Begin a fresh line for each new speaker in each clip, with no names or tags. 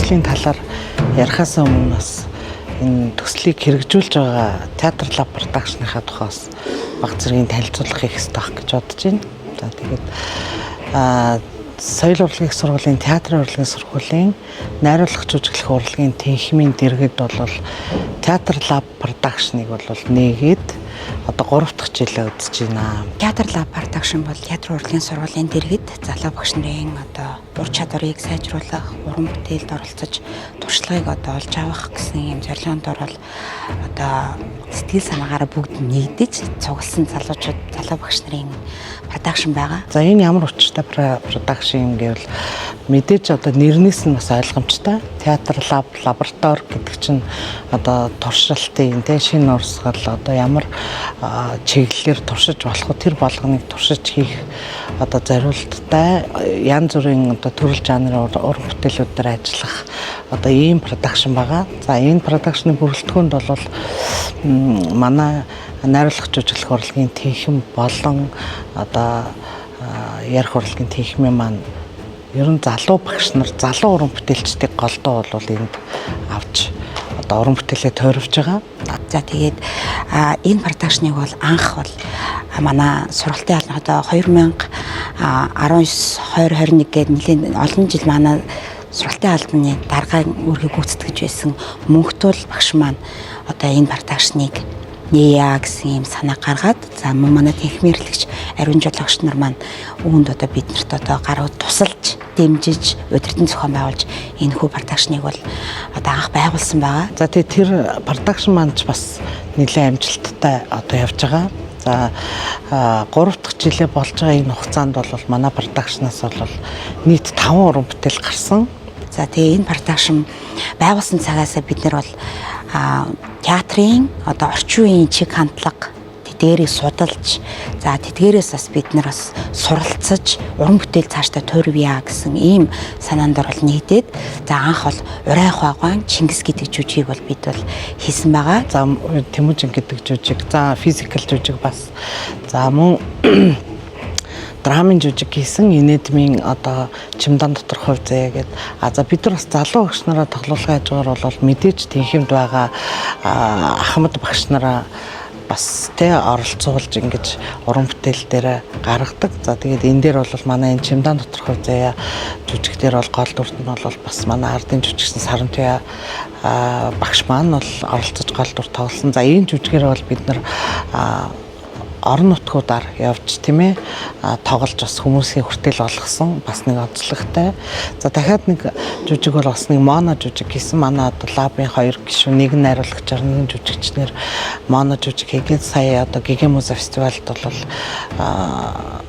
төслийн талаар ярихаас өмнө бас энэ төслийг хэрэгжүүлж байгаа театр лаб продакшныхаа тухайс баг зэргийн танилцуулга хийх хэрэгтэй байх гэж бодож байна. За тэгээд соёл урлагийн сургуулийн театрын урлагийн сургуулийн найруулах жүжиглэх урлагийн тэнхимийн дэргэд бол театр лаб продакшныг бол нээгээд одоо 3 дахь жилээ үзэж байна.
Театр лаб продакшн бол театрын урлагийн сургуулийн дэргэд залуу багш нарын одоо ур чадварыг сайжруулах, уран бүтээлд оролцож туршлагыг одоо олж авах гэсэн юм зорилгонд орол одоо сэтгэл санаагаараа бүгд нэгдэж цугласан залуу багш нарын продакшн байгаа.
За энэ ямар учиртай продакшн юм гэвэл мэдээж одоо нэрнээс нь бас ойлгомжтой. Театр лаб, лаборатори гэдэг чинь одоо туршилтын шинэ урсгал одоо ямар чиглэлээр туршиж болох вэ? Тэр болгоныг туршиж хийх одоо зорилттой янз бүрийн одоо төрөл жанрын уран бүтээлүүдээр ажиллах одоо ийм продакшн байгаа. За энэ продакшны бүрэлдэхүүнд бол манай найруулах жүжиглэх урлагийн тэнхим болон одоо ярих урлагийн тэнхимийн маань ер нь залуу багш нар, залуу уран бүтээлчдийг голдоо бол энд авч одоо уран бүтээлээ тойрвж байгаа.
За тэгээд энэ продакшныг бол анх бол манай сургалтын албан одоо 2019-2021 гээд нэлээд олон жил манай сургалтын албаны даргаын үүргийг гүйцэтгэж байсан Мөнхтул багш маань одоо энэ продакшныг нээя гэсэн юм санаа гаргаад за манай тэнхимийн хэрэглэгч Ариун жолоогч нар маань үүнд одоо биднэрт одоо гарууд тусалж дэмжиж удирдан зохион байгуулж энэ хүү продакшныг бол одоо анх байгуулсан байгаа.
За тэгээд тэр продакшн маань ч бас нэлээд амжилттай одоо явж байгаа. За 3 дахь жилээ болж байгаа энэ хугацаанд бол манай продакшнаас бол нийт 5 уран бүтээл гарсан.
За тэгээ энэ продакшн байгуулсан цагаас бид нар бол театрын одоо орчин үеийн чиг хандлага тэдгээрийг судалж за тэдгээрээс бас бид нар бас суралцаж уран бүтээл цаашдаа тойрвъя гэсэн ийм санаанд орол нэгдээд за анх бол Урайх багаан Чингис гэдэг жүжигийг бол бид бол хийсэн байгаа.
За Тэмүүжин гэдэг жүжиг, за физикал жүжиг бас за мөн драмын жүжиг хийсэн инэдмийн одоо чимдан дотор хувь заяа гэдэг. За бид нар бас залуу багш нараа тоглоулах хажуугаар бол мэдээж тэнхимд байгаа Ахмад багш нараа бас оролцуулж ингэж уран бүтээл дээр гаргадаг. За тэгээд энэ дээр бол манай энэ чимдан дотор хувь заяа жүжиг дээр бол гол дүрт нь бол бас манай ардын жүжигчин Саранtuя багш маань бол оролцож гол дүр тоглосон. За энэ жүжигээр бол бид нар орон нутгуудаар явж тийм ээ тоглож бас хүмүүсийн хүртэл болгосон бас нэг онцлогтой. За дахиад нэг жүжиг бол бас нэг моно жүжиг хийсэн. Манай одоо лабын 2 гишүүн нэг найруулагчаар нэг жүжигчнэр моно жүжиг хийгээд сая одоо Гигемуза фестивальд бол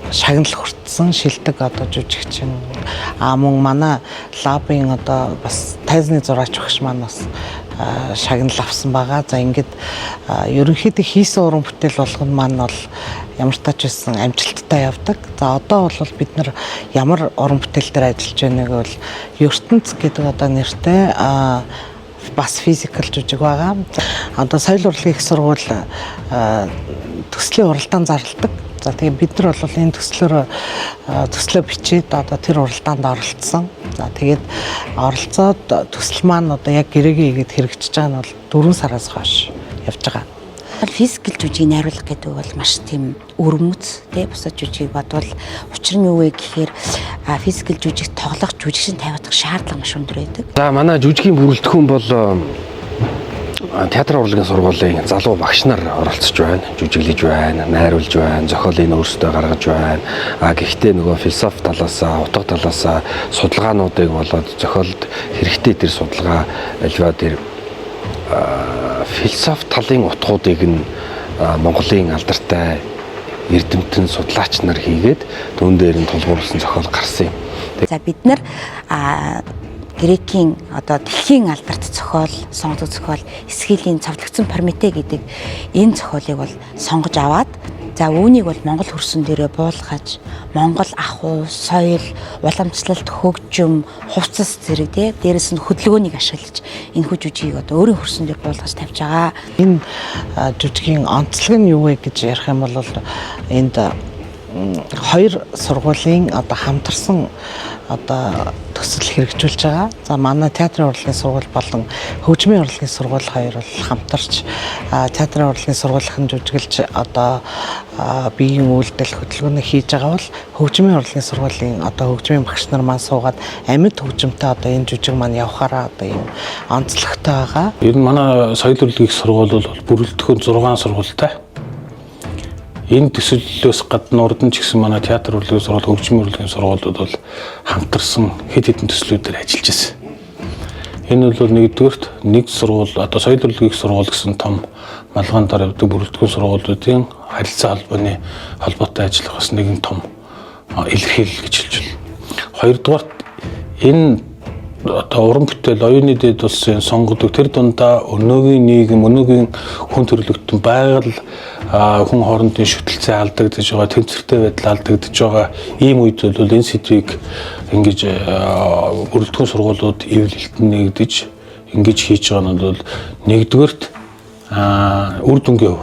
шагнал хүртсэн шилдэг одоо жүжигчин мөн манай лабын одоо бас тайзны зураач багш маань бас шагнал авсан байгаа. За ингээд ерөнхийдөө хийсэн уран бүтээл болгоно маань бол ямар тач байсан амжилттай явдаг. За одоо бол бид нар ямар уран бүтээл дээр ажиллаж байгааг бол ертөнц гэдэг одоо нэртэй бас физикал жүжиг байгаа. Одоо соёл урлагийн их сургууль төслийн уралдаанд зарладаг. За тэгээ бид нар бол энэ төслөө бичээд одоо тэр уралдаанд оролцсон. За тэгээд оролцоод төсөл маань одоо яг гэрээгээ игээд хэрэгжиж байгаа нь бол 4 сараас хойш явж байгаа.
Физикал жүжиг найруулах гэдэг бол маш тийм өрмөц тий бусад жүжиг бодвол учир нь юу вэ гэхээр физикал жүжиг тоглох жүжигчин тавиадах шаардлага маш өндөр байдаг.
За манай жүжигийн бүрэлдэхүүн бол театр урлагийн сургуулийн залуу багш нар оролцож байна, жүжиглэж байна, найруулж байна, зохиолыг өөрсдөө гаргаж байна. Гэхдээ нөгөө философи талаас, утга талаас судалгаануудыг болоод зохиолд хэрэгтэй тэр судалгаа альва тэр философи талын утгуудыг нь Монголын алдартай эрдэмтэн судлаач нар хийгээд түүн дээр нь тулгуурласан зохиол гарсан юм.
За бид нар Грекийн одоо дэлхийн алдарт зохиол, сонгодог зохиол Эсхилийн цовдлогдсон Прометей гэдэг энэ зохиолыг бол сонгож аваад за үүнийг бол Монгол хөрсөн дээрээ буулгаж Монгол ахуй, соёл, уламжлалт, хөгжим, хувцас зэрэг тий дээрээс нь хөдөлгөөнийг ашиглаж энэ хүү жүжигийг одоо өөрийн хөрсөн дээр буулгаж тавьж байгаа. Энэ
жүжигийн онцлог нь юу вэ гэж ярих юм бол энд хоёр сургуулийн одоо хамтарсан одоо төсөл хэрэгжүүлж байгаа. За манай театрын урлагийн сургууль болон хөгжмийн урлагийн сургууль хоёр бол хамтарч театрын урлагийн сургуулийн жүжиглэж одоо биеийн үйлдэл хөтөлбөрийг хийж байгаа бол хөгжмийн урлагийн сургуулийн одоо хөгжмийн багш нар маань суугаад амьд хөгжимтэй одоо энэ жүжиг маань явахаараа одоо ийм онцлогтой байгаа.
Ер нь манай соёл урлагийн сургууль бол бүрэлдэхүүн 6 сургуультай. Энэ төсөллөөс гадна урд нь ч гэсэн манай театр урлагийн сургууль, хөгжмийн урлагийн сургуулиуд бол хамтарсан хэд хэдэн төслүүдээр ажиллаж байсан. Энэ бол нэгдүгürt нэг сургууль одоо соёл урлагийн сургууль гэсэн том малгайгаар явдаг бүрэлдэхүүн сургуулиудын харилцаа холбооны холбоотой ажиллах бас нэгэн том илэрхийлэл гэж хэлж байна. Хоёрдугаарт энэ одоо уран бүтээл оюуны дэд улсын сонгодог тэр дундаа өнөөгийн нийгэм, өнөөгийн хүн төрөлхтөн байгаль хүн хоорондын шүтэлцээ алдагдаж байгаа, тэнцвэртэй байдал алдагдаж байгаа ийм үед бол энэ сэдвийг ингэж бүрэлдэхүүн сургуулиуд эвлэлтэн нэгдэж ингэж хийж байгаа нь бол нэгдүгээрт үр дүнгийн хөв.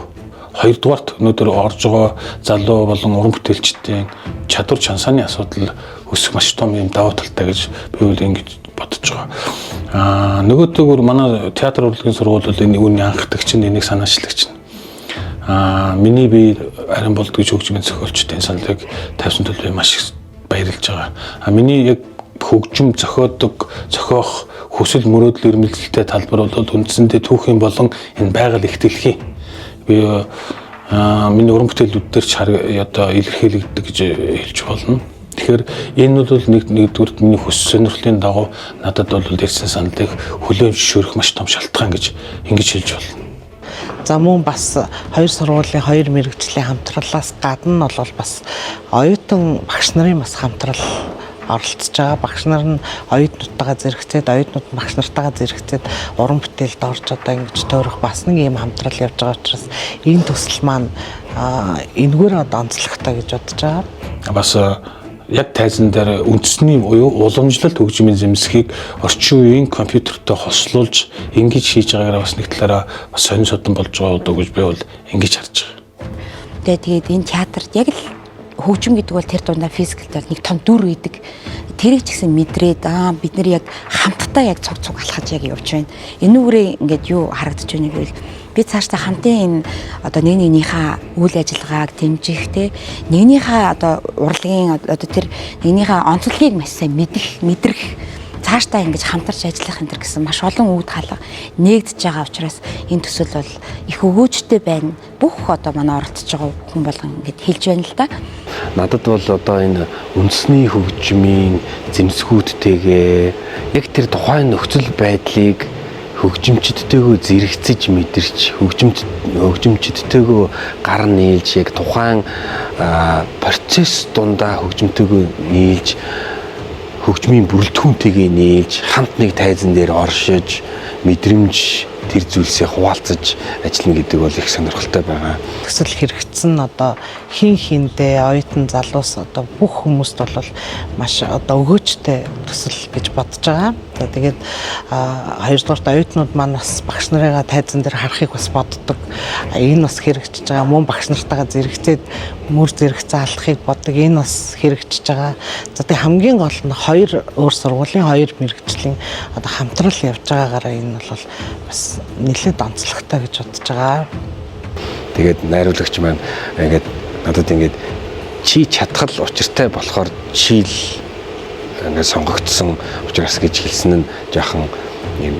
Хоёрдугаарт өнөөдөр орж байгаа залуу болон уран бүтээлчдийн чадвар чансааны асуудал өсөх маш том юм давуу талтай гэж би бол ингэж бодож байгаа. Нөгөөдөөр манай театр урлагийн сургууль бол энэ үүний анхдагч нь, энийг санаачлагч нь. Миний би арин болд гэж хөгжмийн зохиолчдын саналыг тавьсан тул би маш их баярлж байгаа. Миний яг хөгжим зохиох хүсэл мөрөөдөл эрмэлзэлтэй талбар бол үндсэндээ түүхийн болон энэ байгаль их дэлхийн би миний уран бүтээлүүд дээр ч одоо илэрхийлэгддэг гэж хэлж болно. Тэгэхээр энэ бол нэгдүгээр миний хүсэл сонирхлын дагуу надад бол ирсэн саналыг хүлээн зөвшөөрөх маш том шалтгаан гэж ингэж хэлж болно.
За мөн бас хоёр сургуулийн хоёр мэрэгжлийн хамтралаас гадна бол бас оюутан багш нарын бас хамтрал оролцож байгаа. Багш нар нь оюутнуудтайгаа зэрэгцээд, оюутнууд багш нартайгаа зэрэгцээд уран бүтээлд орж одоо ингэж тойрох бас нэг ийм хамтрал явж байгаа учраас энэ төсөл маань энэгээр одоо онцлогтой гэж бодож байгаа.
Бас яг тайзан дээр үндэсний буюу уламжлалт хөгжмийн зэмсгийг орчин үеийн компьютертэй хослуулж ингэж хийж байгаагаар бас нэг талаараа бас сонин содон болж байгаа удаа гэж би бол ингэж харж байгаа.
Тэгээд энэ театрт яг л хөгжим гэдэг бол тэр дундаа физикэлтэй нэг том дүр үйдэг. Тэрийг ч гэсэн мэдрээд бид нар яг хамтдаа яг цуг алхаж яг явж байна. Энэ үрээ ингээд юу харагдаж байна гэвэл би цаашдаа хамтын энэ одоо нэгнийхээ үйл ажиллагааг дэмжих те нэгнийхээ одоо урлагийн одоо тэр нэгнийхээ онцлогийг маш сайн мэдрэх цаашдаа ингэж хамтарч ажиллах энэ гэсэн маш олон үүд хаалга нэгдэж байгаа учраас энэ төсөл бол их өгөөжтэй байна. Бүх одоо манай оролцож байгаа хүн болгон ингэж хэлж байна л да.
Надад бол одоо энэ үндэсний хөгжмийн зэмсгүүдтэйгээ яг тэр тухайн нөхцөл байдлыг хөгжимчдтэйгөө зэрэгцэж мэдэрч хөгжимчдтэйгөө гар нийлж яг тухайн процесс дундаа хөгжимтэйгөө нийлж хөгжмийн бүрэлдэхүүнтэйгээ нийлж хамт нэг тайзан дээр оршиж мэдрэмж тэр зүйлсээ хуваалцаж ажиллана гэдэг бол их сонирхолтой байгаа.
Төсөл хэрэгцсэн одоо хин хиндээ оюутан залуус одоо бүх хүмүүст бол маш одоо өгөөжтэй төсөл гэж бодож байгаа. Тэгээд хоёрдугаарт оюутнууд маань бас багш нарыгаа тайзан дээр харахыг бас боддог. Энэ бас хэрэгжиж байгаа. Мөн багш нартайгаа зэрэгцээд мөр зэрэгцээ алхахыг боддог. Энэ бас хэрэгжиж байгаа. За тэг хамгийн гол нь хоёр өөр сургуулийн хоёр мэрэгжлийн одоо хамтрал явж байгаагаараа энэ бол бас нэлээд онцлогтой гэж бодож байгаа.
Тэгээд найруулагч маань ингээд надад ингээд чи чадхал учиртай болохоор чи л ингээд сонгогдсон учраас гэж хэлсэн нь жоохон юм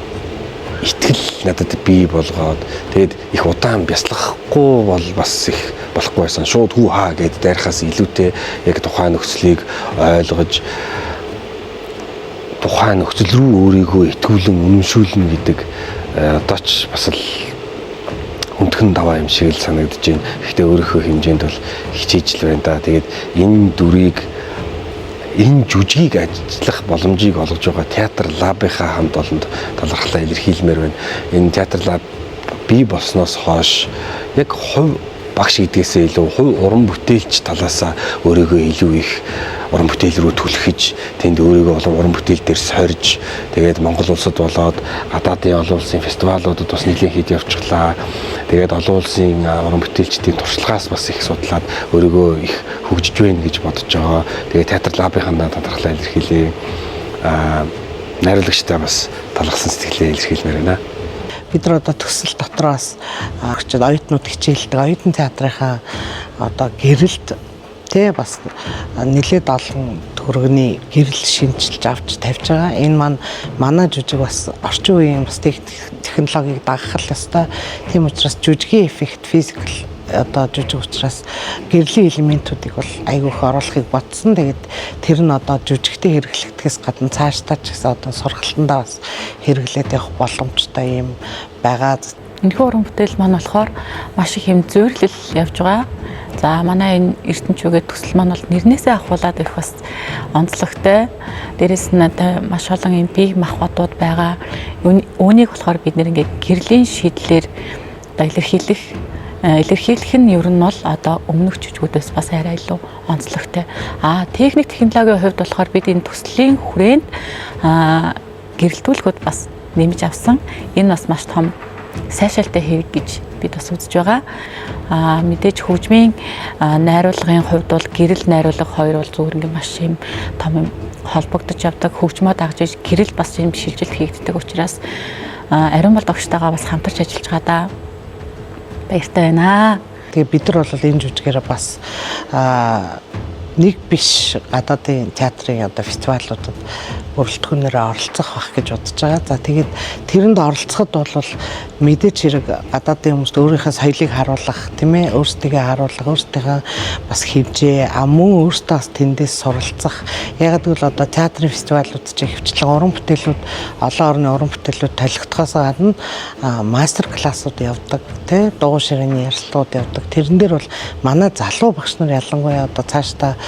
итгэл надад бий болгоод тэгээд их удаан бяцлахгүй бол бас их болохгүй байсан. Шууд хүү хаа гэд дайрахаас илүүтэй яг тухайн нөхцөлийг ойлгож тухайн нөхцөл рүү өөрийгөө итгүүлэн үнэмшүүлнэ гэдэг одоо ч бас л хүндхэн даваа юм шиг л санагдаж байна. Гэхдээ өөрийнхөө хэмжээнд бол хичээж л байна да. Тэгээд энэ дүрийг энэ жүжигийг ажиллах боломжийг олгож байгаа театр лабынхаа хамт олонд талархлаа илэрхийлмээр байна. Энэ театр лаб бий болсноос хойш яг хувь багш гэдгээсээ илүү хувь уран бүтээлч талаасаа өөрийгөө илүү их уран бүтээл рүү түлхэж тэнд өөрийгөө уран бүтээл дээр сорж тэгээд Монгол улсад болоод гадаадын олон улсын фестивалуудад бас нэлийн хэд явчихлаа. Тэгээд олон улсын уран бүтээлчдийн туршлагаас бас их судлаад өөрийгөө их хөгжиж байна гэж бодож байгаа. Тэгээд театр лабынхаа талархлаа илэрхийлээ. Найруулагчтай бас талархсан сэтгэлээ илэрхийлмээр байна.
Бид нар одоо төсөл дотроос очиж оюутнууд хичээлдэг оюутан театрынхаа одоо гэрэлд тэ бас нэлээд олон төгрөгийн гэрэл шинжилж авч тавьж байгаа. Энэ манай жүжиг бас орчин үеийн бас технологиг дагах ёстой. Тийм учраас жүжигийн эффект, физикал одоо жүжиг учраас гэрлийн элементүүдийг бол айгүйх оруулахыг бодсон. Тэгээд тэр нь одоо жүжигтээ хэрэглэгдэхээс гадна цаашдаа ч гэсэн одоо сургалтандаа бас хэрэглээд явах боломжтой юм байгаа.
Энэхүү уран бүтээл маань болохоор маш их юм зөөрлөл явж байгаа. За манай энэ ертөнцийн төсөл маань бол нэрнээсээ ахуулаад их бас онцлогтой. Дээрээс нь маш олон юм бие махбодууд байгаа. Үүнийг болохоор бид нэр ингээд гэрлийн шийдлэр илэрхийлэх нь ер нь бол одоо өмнөх жүжигүүдээс бас арай илүү онцлогтой. Техник технологийн хувьд болохоор бид энэ төслийн хүрээнд гэрэлтүүлгүүд бас нэмж авсан. Энэ бас маш том сайшаалтай хэв гэж бид бас үзэж байгаа. Мэдээж хөгжмийн найруулгын хувьд бол гэрэл найруулга хоёр бол зүгээр ингээд маш юм том юм холбогдож явдаг. Хөгжмөө дагж иж гэрэл бас юм шилжилт хийгддэг учраас ариун бол огштойгоо бас хамтарч ажиллаж байгаа да. Баяртай байна.
Тэгээ бид нар бол энэ жүжигээр бас нэг биш гадаадын театрын одоо фестивалуудад бүрэлдэхүүнээр оролцох байх гэж бодож байгаа. За тэгээд тэрэнд оролцоход бол мэдээч хэрэг гадаадын хүмүүст өөрийнхөө соёлыг харуулах, тийм ээ, өөрсдийгөө харуулах, өөрсдийнхөө бас хэмжээ, мөн өөртөө бас тэндээс суралцах. Яг гэвэл одоо театрын фестивалууд чинь хвчлэн уран бүтээлүүд, олон орны уран бүтээлүүд толигдохоос гадна мастер классууд явдаг, тийм ээ, дугуй ширээний ярилцлагууд явдаг. Тэрэн дээр бол манай залуу багш нар ялангуяа одоо цаашдаа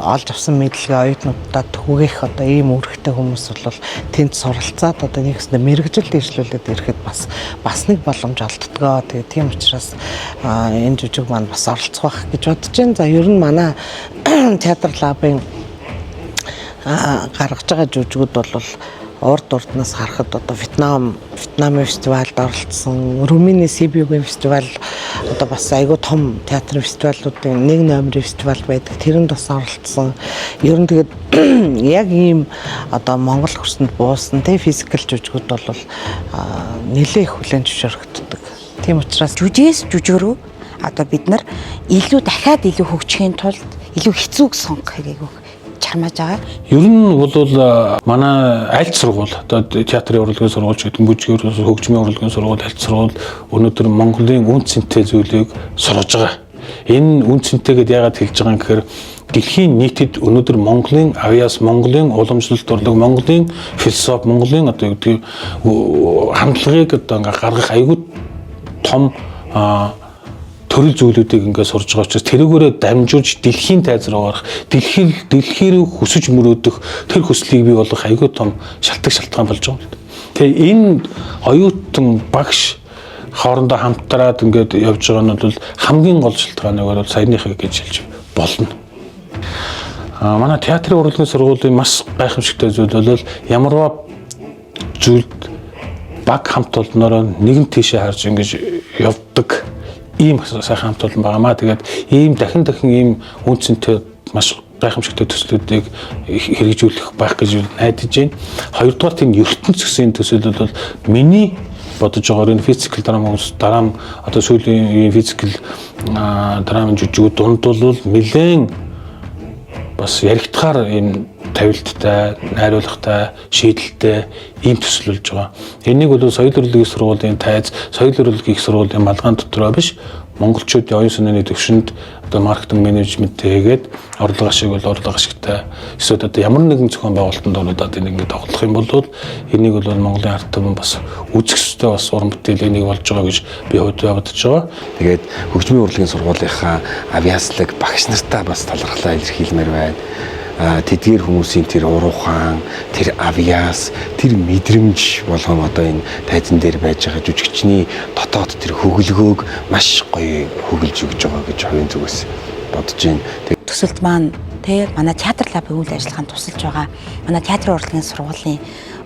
олж авсан мэдлэгээ оюутнуудад түгээх одоо ийм үүрэгтэй хүмүүс бол тэнд суралцаад одоо нэгсэндээ мэрэгжил дэвшлүүлээд ирэхэд бас нэг боломж олддгоо. Тэгээ тийм учраас энэ жүжиг маань бас оролцох байх гэж бодож байна. За ер нь манай театр лабын гаргаж байгаа жүжигүүд бол урд урднаас харахад одоо Вьетнамын фестивальд оролцсон, Румыны Сибиугийн фестивал одоо бас айгүй том театрын фестивалуудын нэг номерын фестивал байдаг. Тэрэнд бас оролцсон. Ер нь тэгээд яг ийм одоо Монгол хөрсөнд буусан тэ физикал жүжигүүд бол нэлээд их хүлээн зөвшөөрөгддөг. Тийм учраас
Жүжигээс жүжиг рүү одоо бид нар дахиад илүү хөгжихийн тулд илүү хэцүүг сонгохыг чармааж байгаа.
Ер нь бол манай альт сургууль одоо театрын урлагийн сургууль гэдэг бүжгийн хөгжмийн урлагийн сургууль, альт сургууль өнөөдөр Монголын үн цэнтэй зүйлийг сургаж байгаа. Энэ үн цэнтэй гэдээ яагаад хэлж байгаа юм гэхээр дэлхийн нийтэд өнөөдөр Монголын авьяас, Монголын уламжлалт урлаг, Монголын философи, Монголын одоо гэдэг хандлагыг одоо ингээ гаргах аюул том төрөл зүйлүүдийг ингээд сурж байгаа учраас тэрүүгээрээ дамжуулж дэлхийн тайз руу гарах, дэлхий рүү хүсэж мөрөөдөх тэр хүслийг бий болгох аюул том шалтгаан болж байгаа юм. Тэгээ энэ оюутан багш хоорондоо хамтраад ингээд явж байгаа нь бол хамгийн гол шалтгааныг бол саяныхыг гэж хэлж болно. Манай театрын урлагийн сургуулийн маш гайхамшигтай зүйл бол ямарваа зүйлд баг хамт олнороо нэгэн тийшээ харж ингэж явдаг ийм сайхан хамт олон байгаамаа. Тэгээд ийм дахин ийм үнцэнтэй маш гайхамшигтай төслүүдийг хэрэгжүүлэх байх гэж найдаж байна. Хоёрдугаар тийм ертөнц гэсэн төсөл бол миний бодож байгаагаар энэ физикал драм одоо сүүлийн физикал драмын жүжигүүд дунд бол нэлээд бас яригдахаар энэ тавилттай, найруулгатай, шийдэлтэй ийм төсөл болж байгаа. Энийг бол соёл урлагийн сургуулийн тайз, соёл урлагийн их сургуулийн малгаан дотроо биш, монголчуудын оюун санааны төвшөнд одоо маркетинг менежменттэй хийгээд орлого ашиг бол орлого ашигтай. Эсвэл одоо ямар нэгэн зохион байгуулалтанд ороод энийг ингэ тоглох юм бол энийг бол Монголын ард түмэн бас үзэх ёстой бас уран бүтээлийн нэг болж байгаа гэж би хувьдаа бодож байгаа.
Тэгээд хөгжмийн урлагийн сургуулийнхаа авьяаслаг багш нартаа бас талархлаа илэрхийлмээр байна. Тэдгээр хүмүүсийн тэр уруухан, тэр авьяас, тэр мэдрэмж болгоом одоо энэ тайзан дээр байж байгаа жүжигчний дотоод тэр хөглөгөөг маш гоё хөглж өгч байгаа гэж хувийн зүгээс бодож байна.
Төсөлд маань Тэ манай театр лабын үйл ажиллагаанд тусалж байгаа. Манай театрын урлагийн сургуулийн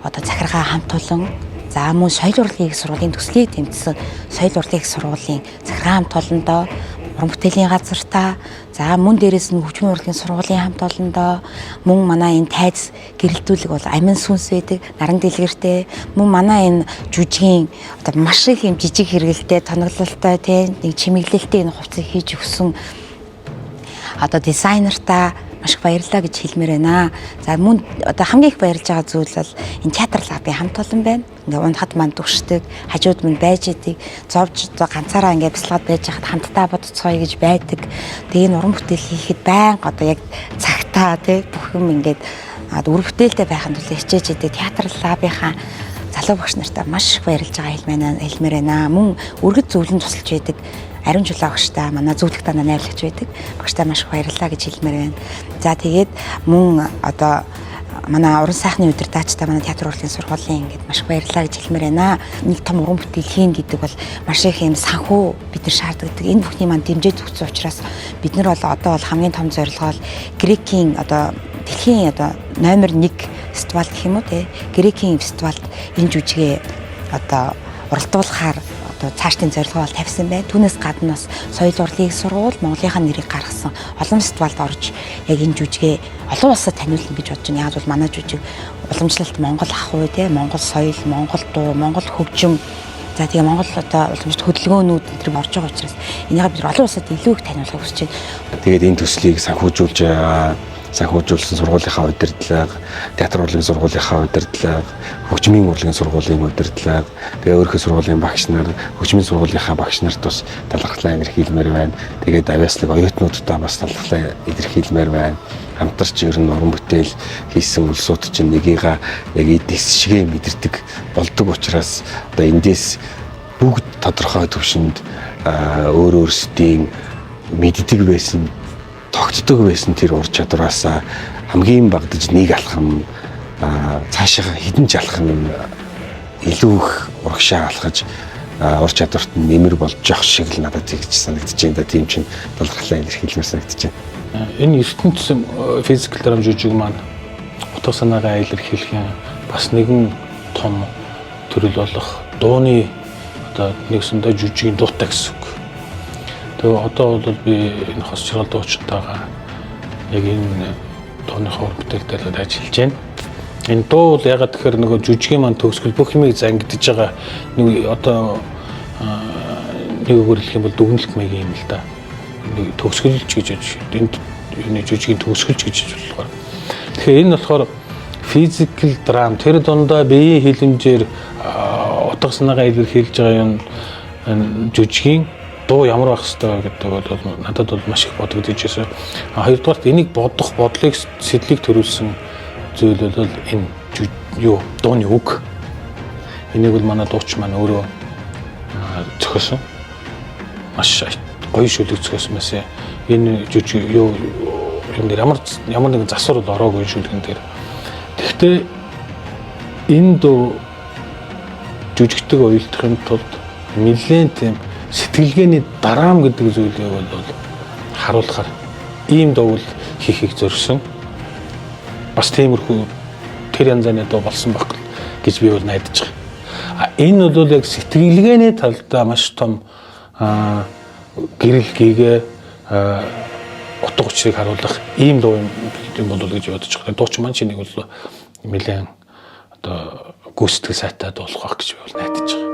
одоо захиргаа хамт олон за мөн соёл урлагийн их сургуулийн төслийг тэмцсэн соёл урлагийн их сургуулийн захиргаа хамт олондоо уран бүтээлийн газартаа за мөн дээрээс нь хөгжмийн урлагийн сургуулийн хамт олондоо мөн манай энэ тайз гэрэлтүүлэг бол амин сүнс байдаг наран дэлгэртэй мөн манай энэ жүжигийн одоо маш их юм жижиг хэрэгэлтэй тоноглолтой тийм нэг чимэглэлтэй энэ хувцсыг хийж өгсөн одоо дизайнертаа маш их баярлалаа гэж хэлмээр байна. За мөн одоо хамгийн их баярлж байгаа зүйл бол энэ театр лабын хамт олон байна. Ингээ унахад манд дүршдэг, хажууд манд байж идэг, зовж ганцаараа ингээ бяцлагаад байж хахад хамтдаа бодцгоё гэж байдаг. Тэгээ энэ уран бүтээл хийхэд байнга одоо яг цагтаа тий бүх юм ингээд үр бүтээлтэй байхын тулд хичээж идэг театр лабынхаа залуу багш нартаа маш их баярлж байгаа хэлмээр байна. Мөн үргэд зөвлөн тусалж байдаг Ариун Жулаа багштай манай зөвлөх танаа найрлагч байдаг. Багштай маш их баярлалаа гэж хэлмээр байна. За тэгээд мөн одоо манай уран сайхны удирдаачтай манай театр урлагийн сургуулийн ингээд маш их баярлалаа гэж хэлмээр байна. Нэг том уран бүтээл хийн гэдэг бол маш их юм санхүү бид нар шаарддаг. Энэ бүхний маань дэмжиж өгсөн учраас бид нар бол одоо бол хамгийн том зорилгоо Грекийн одоо дэлхийн одоо номер 1 фестивал гэх юм уу те. Грекийн фестивалд энэ жүжигээ одоо уралдуулахаар одоо цаашдын зорилгоо бол тавьсан байна. Түүнээс гадна бас соёл урлагийн сургууль Монголынхаа нэрийг гаргасан олон фестивалд орж яг энэ жүжигээ олон улсад таниулна гэж бодож байна. Яг бол манай жүжиг уламжлалт Монгол ах уу те Монгол соёл, Монгол дуу, Монгол хөгжим за тэгээ Монгол одоо уламжлалт хөдөлгөөнүүд энэ төр орж байгаа учраас энийгээ бид олон улсад илүү их таниулахыг хүсэж байна.
Тэгээд энэ төслийг санхүүжүүлж санхүүжүүлсэн сургуулийнхаа удирдлага, театр урлагийн сургуулийнхаа удирдлага, хөгжмийн урлагийн сургуулийн удирдлага, тэгээ өөрийнхөө сургуулийн багш нар, хөгжмийн сургуулийнхаа багш нарт бас талархлаа илэрхийлмээр байна. Тэгээд авьяаслаг оюутнуудаа бас талархлаа илэрхийлмээр байна. Хамтарч ер нь уран бүтээл хийсэн улсууд чинь нэгийгээ яг эдис шигээ мэдэрдэг болдог учраас одоо эндээс бүгд тодорхой төвшөнд өөр өөрсдийн мэддэг байсан тогтдог байсан тэр ур чадвараасаа хамгийн багдаж нэг алхам цаашаа хідэн ч алхам илүү их урагшаа алхаж ур чадварт нэмэр болж явах шиг л надад тэгж санагдаж байна. Тийм чинь талархлаа илэрхийлмээр санагдаж байна.
Энэ ертөнцийн физикал драм жүжиг маань утга санаагаа илэрхийлэх бас нэгэн том төрөл болох дууны одоо нэгсэндээ жүжигийн дуутай гэсэн үг. Тэгээ одоо бол би энэ хосчрал дуучтайгаа яг энэ дууныхаа ур бүтээлтэй ажиллаж байна. Энэ дуу бол ягаад тэгэхээр нөгөө жүжигийн маань төгсгөл бүх юмыг зангидж байгаа нэг одоо нэг үгээр хэлэх юм бол дүгнэлт маягийн юм л да. Нэг төгсгөлж гэж энэ жүжигийн төгсгөлж гэж болохоор. Тэгэхээр энэ болохоор физикал драм тэр дундаа биеийн хилэмжээр утга санаагаа илэрхийлж байгаа юм жүжигийн дуу ямар байх ёстой гэдэг бол надад бол маш их бодогдож байсан. Хоёрдугаарт энийг бодох бодлыг сэтлийг төрүүлсэн зүйл бол энэ юу дууны үг. Энийг бол манай дууч маань өөрөө зохиосон. Маш гоё шүлэг зохиосон байсан. Энэ жүжиг юу юм дээр ямар нэгэн засвар бол ороогүй шүлгэн дээр. Гэхдээ энэ дуу жүжигтэйг уялдахын тулд нэлээд тийм сэтгэлгээний дараам гэдэг зүйлийг бол харуулахаар ийм дуу хийхийг зорьсон. Бас тиймэрхүү тэр янзын дуу болсон баг гэж би бол найдаж байгаа. Энэ бол яг сэтгэлгээний талдаа маш том гэрэл гээгээ утга учирыг харуулах ийм дуу юм бол гэж бодож байгаа. Дууч маань чинийг бол нэлээд одоо гүйцэтгэл сайтай дуулах байх гэж би бол найдаж байгаа.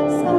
Sa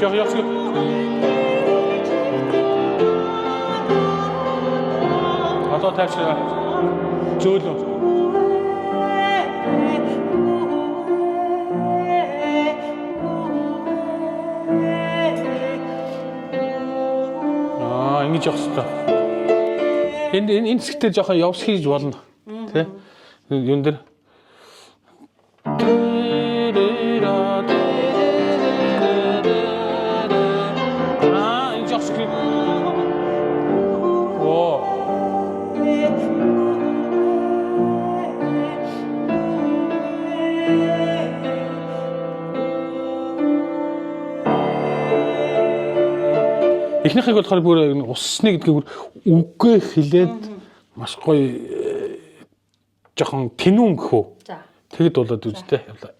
жоох явцгүй. Одоо тавьчихаа. Зөөлөө. Ингэж явах хэрэгтэй. Энэ хэсэгтээ жоохон явс хийж болно. Тэ? Юун дээр энэ явс хийж. Оо. Эхнийхийг болохоор бүр уссны гэдгийг бүр үггээ хэлээд маш гоё жоохон тэнүүн гэх үү. За. Тэгэд болоод үзтэй явлаа.